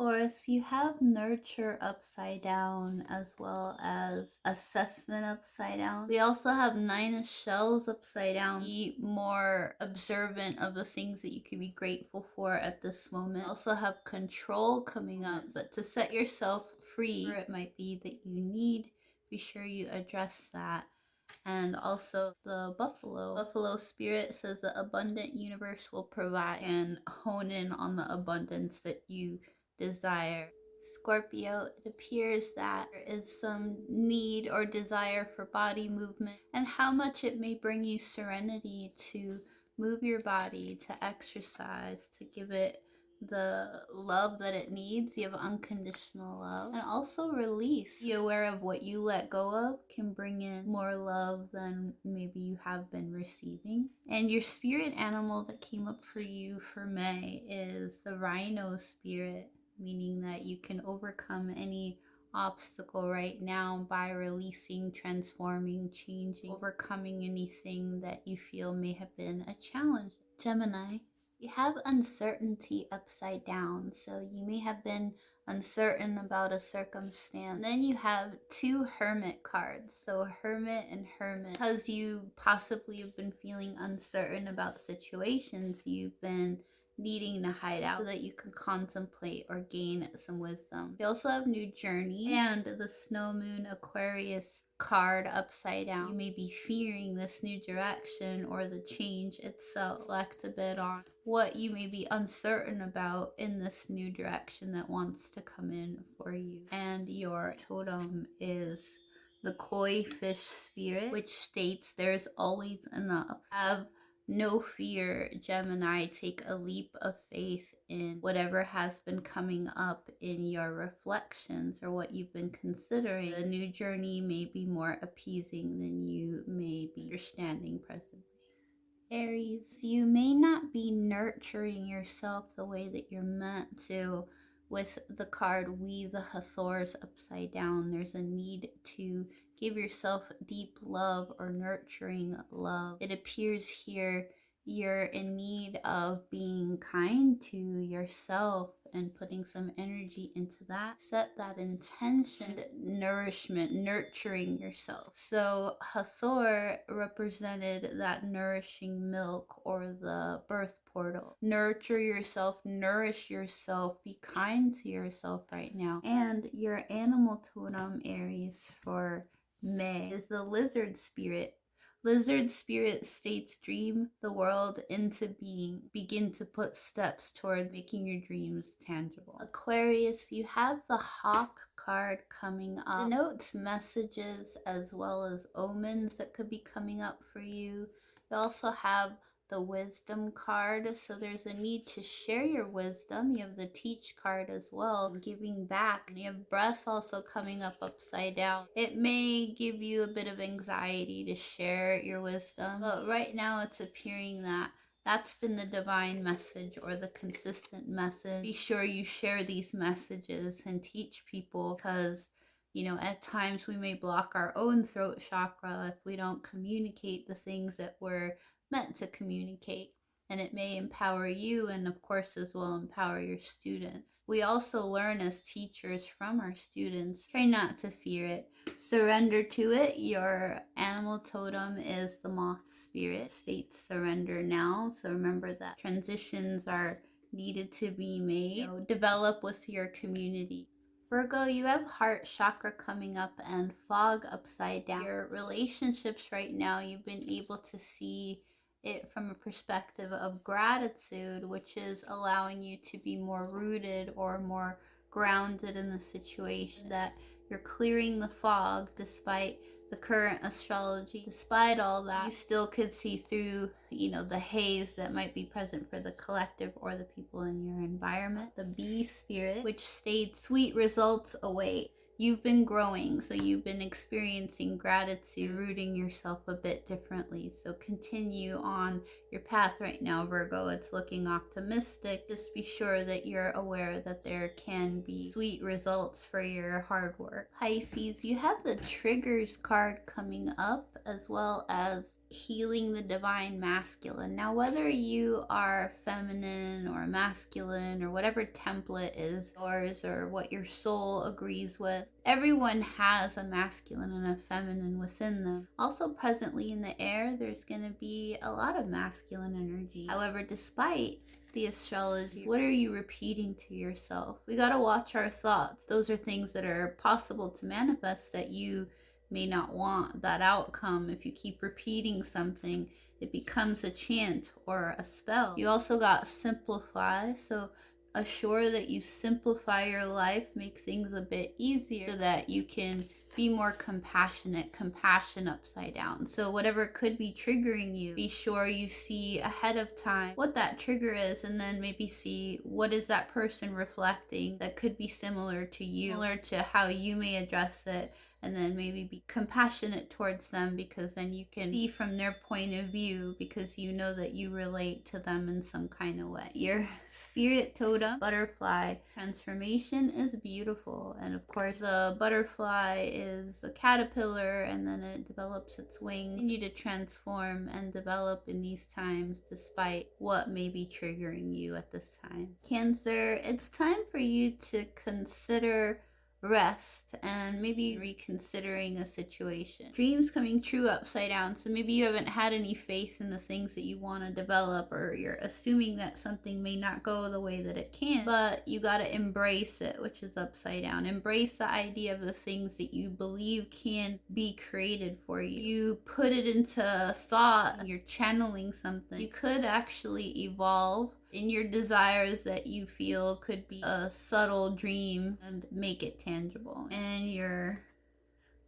Taurus, you have nurture upside down as well as assessment upside down. We also have nine of shells upside down. Be more observant of the things that you can be grateful for at this moment. Also have control coming up, but to set yourself free, or it might be that you need, be sure you address that. And also the buffalo spirit says the abundant universe will provide, and hone in on the abundance that you desire. Scorpio, it appears that there is some need or desire for body movement, and how much it may bring you serenity to move your body, to exercise, to give it the love that it needs. You have unconditional love, and also release. Be aware of what you let go of can bring in more love than maybe you have been receiving. And your spirit animal that came up for you for May is the rhino spirit, meaning that you can overcome any obstacle right now by releasing, transforming, changing, overcoming anything that you feel may have been a challenge. Gemini, you have uncertainty upside down, so you may have been uncertain about a circumstance. Then you have two hermit cards, so hermit and hermit. Because you possibly have been feeling uncertain about situations, you've been needing to hide out so that you can contemplate or gain some wisdom. We also have new journey and the snow moon Aquarius card upside down. You may be fearing this new direction or the change itself. Reflect a bit on what you may be uncertain about in this new direction that wants to come in for you. And your totem is the koi fish spirit, which states there's always enough. Have no fear, Gemini. Take a leap of faith in whatever has been coming up in your reflections or what you've been considering. The new journey may be more appeasing than you may be understanding presently. Aries, you may not be nurturing yourself the way that you're meant to. With the card We the Hathors upside down, there's a need to give yourself deep love or nurturing love. It appears here you're in need of being kind to yourself and putting some energy into that. Set that intention, nourishment, nurturing yourself. So Hathor represented that nourishing milk or the birth portal. Nurture yourself, nourish yourself, be kind to yourself right now. And your animal totem, Aries, for May is the lizard spirit. Lizard spirit states dream the world into being. Begin to put steps towards making your dreams tangible. Aquarius, you have the hawk card coming up. It denotes messages as well as omens that could be coming up for you. You also have the wisdom card, so there's a need to share your wisdom. You have the teach card as well, giving back. And you have breath also coming up upside down. It may give you a bit of anxiety to share your wisdom, but right now it's appearing that that's been the divine message or the consistent message. Be sure you share these messages and teach people, because at times we may block our own throat chakra if we don't communicate the things that we're meant to communicate. And it may empower you, and of course as well empower your students. We also learn as teachers from our students. Try not to fear it. Surrender to it. Your animal totem is the moth spirit. States surrender now. So remember that transitions are needed to be made. Develop with your community. Virgo, you have heart chakra coming up and fog upside down. Your relationships right now, you've been able to see it from a perspective of gratitude, which is allowing you to be more rooted or more grounded in the situation, that you're clearing the fog despite the current astrology. Despite all that, you still could see through the haze that might be present for the collective or the people in your environment. The bee spirit, which states sweet results await. You've been growing, so you've been experiencing gratitude, rooting yourself a bit differently. So continue on your path right now, Virgo. It's looking optimistic. Just be sure that you're aware that there can be sweet results for your hard work. Pisces, you have the triggers card coming up, as well as healing the divine masculine. Now, whether you are feminine or masculine or whatever template is yours or what your soul agrees with, everyone has a masculine and a feminine within them. Also, presently in the air, there's going to be a lot of masculine energy. However, despite the astrology, what are you repeating to yourself? We got to watch our thoughts. Those are things that are possible to manifest that you may not want that outcome. If you keep repeating something, it becomes a chant or a spell. You also got simplify, so assure that you simplify your life, make things a bit easier so that you can be more compassionate. Compassion upside down. So whatever could be triggering you, be sure you see ahead of time what that trigger is, and then maybe see what is that person reflecting that could be similar to you, similar to how you may address it, and then maybe be compassionate towards them, because then you can see from their point of view, because you know that you relate to them in some kind of way. Your spirit totem, butterfly transformation, is beautiful. And of course, the butterfly is a caterpillar, and then it develops its wings. Continue to transform and develop in these times, despite what may be triggering you at this time. Cancer, it's time for you to consider rest and maybe reconsidering a situation. Dreams coming true upside down. So maybe you haven't had any faith in the things that you want to develop, or you're assuming that something may not go the way that it can, but you got to embrace it, which is upside down. Embrace the idea of the things that you believe can be created for you. You put it into thought, you're channeling something. You could actually evolve in your desires that you feel could be a subtle dream and make it tangible. And your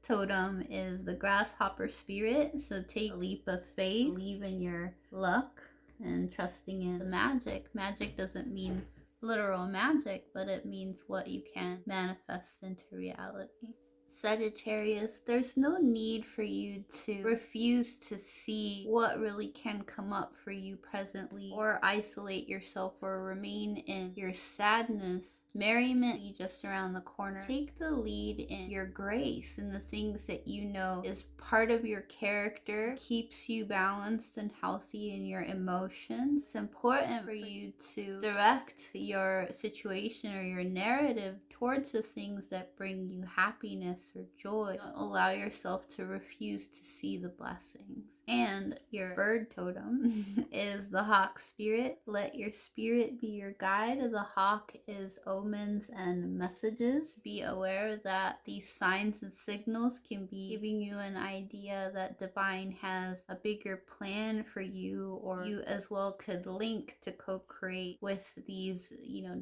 totem is the grasshopper spirit. So take a leap of faith, believe in your luck, and trusting in the magic. Magic doesn't mean literal magic, but it means what you can manifest into reality. Sagittarius, there's no need for you to refuse to see what really can come up for you presently, or isolate yourself or remain in your sadness. Merriment be just around the corner. Take the lead in your grace and the things that you know is part of your character, keeps you balanced and healthy in your emotions. It's important for you to direct your situation or your narrative towards the things that bring you happiness or joy. Don't allow yourself to refuse to see the blessings. And your bird totem is the hawk spirit. Let your spirit be your guide. The hawk is omens and messages. Be aware that these signs and signals can be giving you an idea that divine has a bigger plan for you, or you as well could link to co-create with these,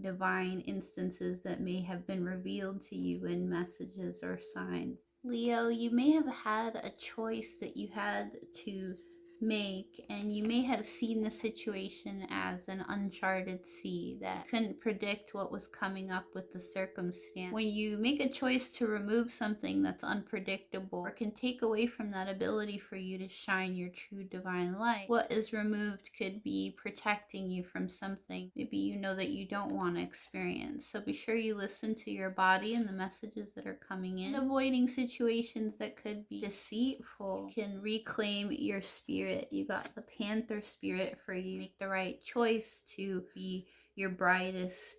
divine instances that may have been revealed to you in messages or signs. Leo, you may have had a choice that you had to make, and you may have seen the situation as an uncharted sea that couldn't predict what was coming up with the circumstance. When you make a choice to remove something that's unpredictable, or can take away from that ability for you to shine your true divine light, what is removed could be protecting you from something maybe you know that you don't want to experience. So be sure you listen to your body and the messages that are coming in, and avoiding situations that could be deceitful. You can reclaim your spirit. You got the panther spirit for you. Make the right choice to be your brightest,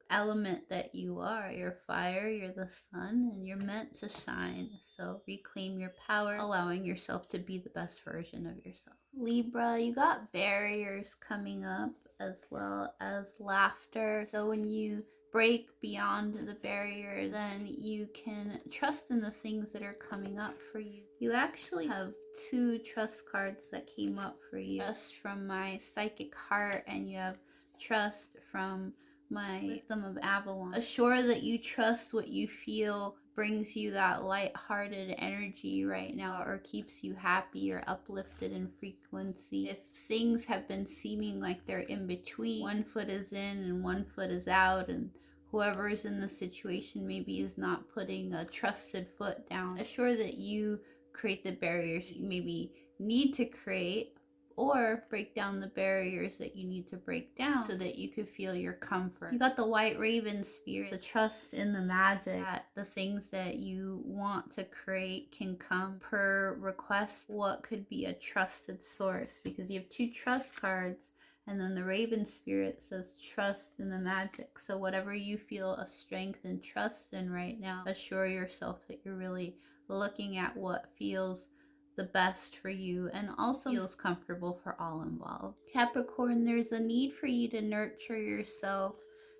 element that you are. You're fire, you're the sun, and you're meant to shine. So reclaim your power, allowing yourself to be the best version of yourself. Libra, you got barriers coming up, as well as laughter. So when you break beyond the barrier, then you can trust in the things that are coming up for you. You actually have 2 trust cards that came up for you. Trust from my psychic heart, and you have trust from my wisdom of Avalon. Assure that you trust what you feel brings you that light-hearted energy right now, or keeps you happy or uplifted in frequency. If things have been seeming like they're in between, one foot is in and one foot is out, and whoever is in the situation maybe is not putting a trusted foot down, assure that you create the barriers you maybe need to create, or break down the barriers that you need to break down so that you could feel your comfort. You got the white raven spirit, the trust in the magic, that the things that you want to create can come per request. What could be a trusted source? Because you have 2 trust cards. And then the Raven Spirit says trust in the magic. So whatever you feel a strength and trust in right now, assure yourself that you're really looking at what feels the best for you and also feels comfortable for all involved. Capricorn, there's a need for you to nurture yourself.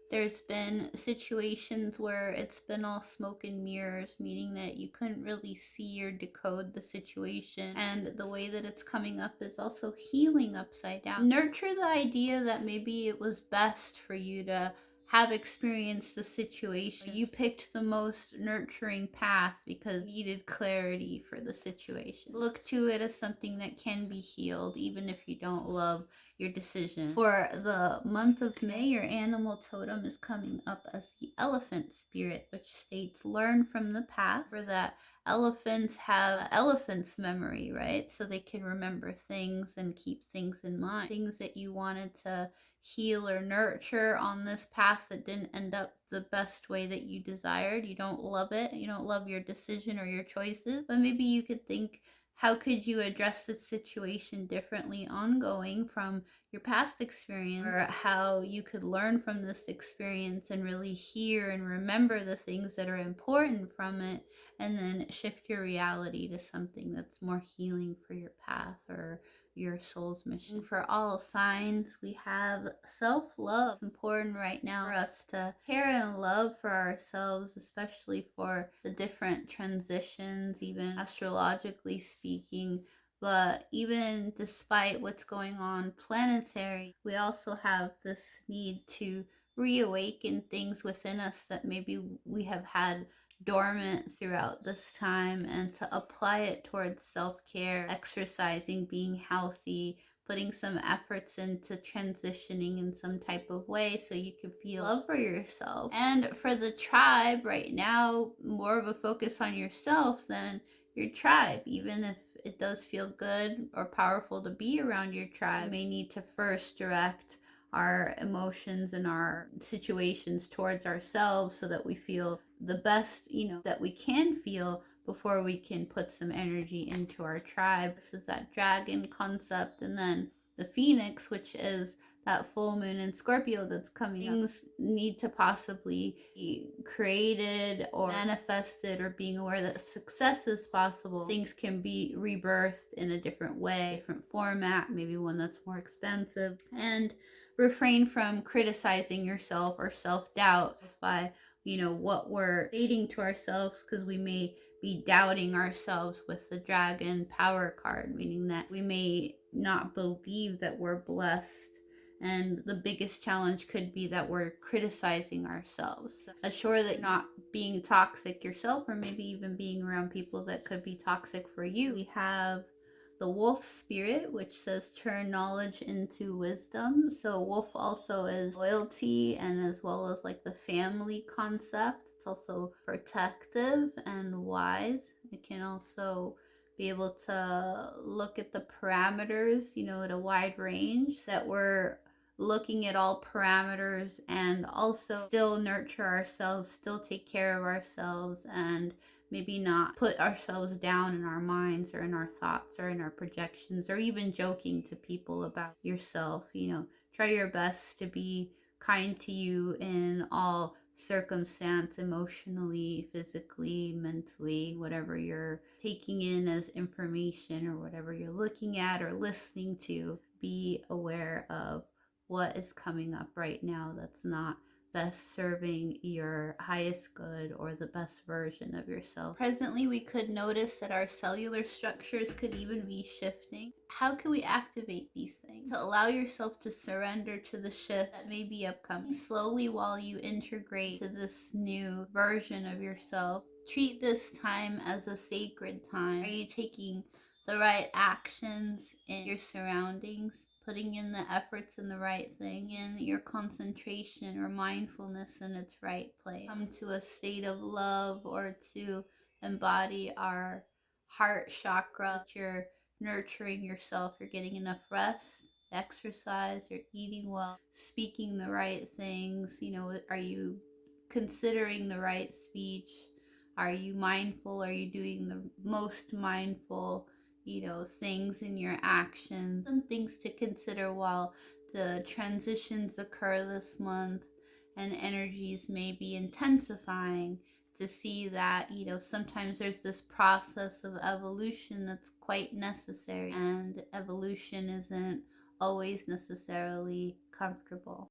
There's been situations where it's been all smoke and mirrors, meaning that you couldn't really see or decode the situation. And the way that it's coming up is also healing upside down. Nurture the idea that maybe it was best for you to have experienced the situation. You picked the most nurturing path because you needed clarity for the situation. Look to it as something that can be healed, even if you don't love your decision. For the month of May, your animal totem is coming up as the elephant spirit, which states learn from the past. For that, elephants have elephant's memory, right? So they can remember things and keep things in mind. Things that you wanted to heal or nurture on this path that didn't end up the best way that you desired. You don't love it. You don't love your decision or your choices. But maybe you could think, how could you address this situation differently ongoing from your past experience, or how you could learn from this experience and really hear and remember the things that are important from it, and then shift your reality to something that's more healing for your path or your soul's mission. For all signs, we have self-love. It's important right now for us to care and love for ourselves, especially for the different transitions, even astrologically speaking. But even despite what's going on planetary, we also have this need to reawaken things within us that maybe we have had dormant throughout this time, and to apply it towards self-care, exercising, being healthy, putting some efforts into transitioning in some type of way so you can feel love for yourself. And for the tribe right now, more of a focus on yourself than your tribe. Even if it does feel good or powerful to be around your tribe, you may need to first direct our emotions and our situations towards ourselves so that we feel the best, that we can feel before we can put some energy into our tribe. This is that dragon concept. And then the phoenix, which is that full moon in Scorpio that's coming up. Things need to possibly be created or manifested, or being aware that success is possible. Things can be rebirthed in a different way, different format, maybe one that's more expensive. And refrain from criticizing yourself or self-doubt by what we're stating to ourselves, because we may be doubting ourselves with the dragon power card, meaning that we may not believe that we're blessed. And the biggest challenge could be that we're criticizing ourselves. Assure that you're not being toxic yourself, or maybe even being around people that could be toxic for you. We have the wolf spirit, which says turn knowledge into wisdom. So wolf also is loyalty, and as well as like the family concept. It's also protective and wise. It can also be able to look at the parameters, at a wide range, that we're looking at all parameters and also still nurture ourselves, still take care of ourselves, and maybe not put ourselves down in our minds or in our thoughts or in our projections, or even joking to people about yourself. Try your best to be kind to you in all circumstance, emotionally, physically, mentally, whatever you're taking in as information or whatever you're looking at or listening to. Be aware of what is coming up right now that's not best serving your highest good or the best version of yourself. Presently, we could notice that our cellular structures could even be shifting. How can we activate these things? To allow yourself to surrender to the shift that may be upcoming slowly while you integrate to this new version of yourself. Treat this time as a sacred time. Are you taking the right actions in your surroundings? Putting in the efforts in the right thing, in your concentration or mindfulness in its right place. Come to a state of love, or to embody our heart chakra. Your nurturing yourself, you're getting enough rest, exercise, you're eating well, speaking the right things. You know, are you considering the right speech? Are you mindful? Are you doing the most mindful, things in your actions? Some things to consider while the transitions occur this month and energies may be intensifying, to see that, sometimes there's this process of evolution that's quite necessary, and evolution isn't always necessarily comfortable.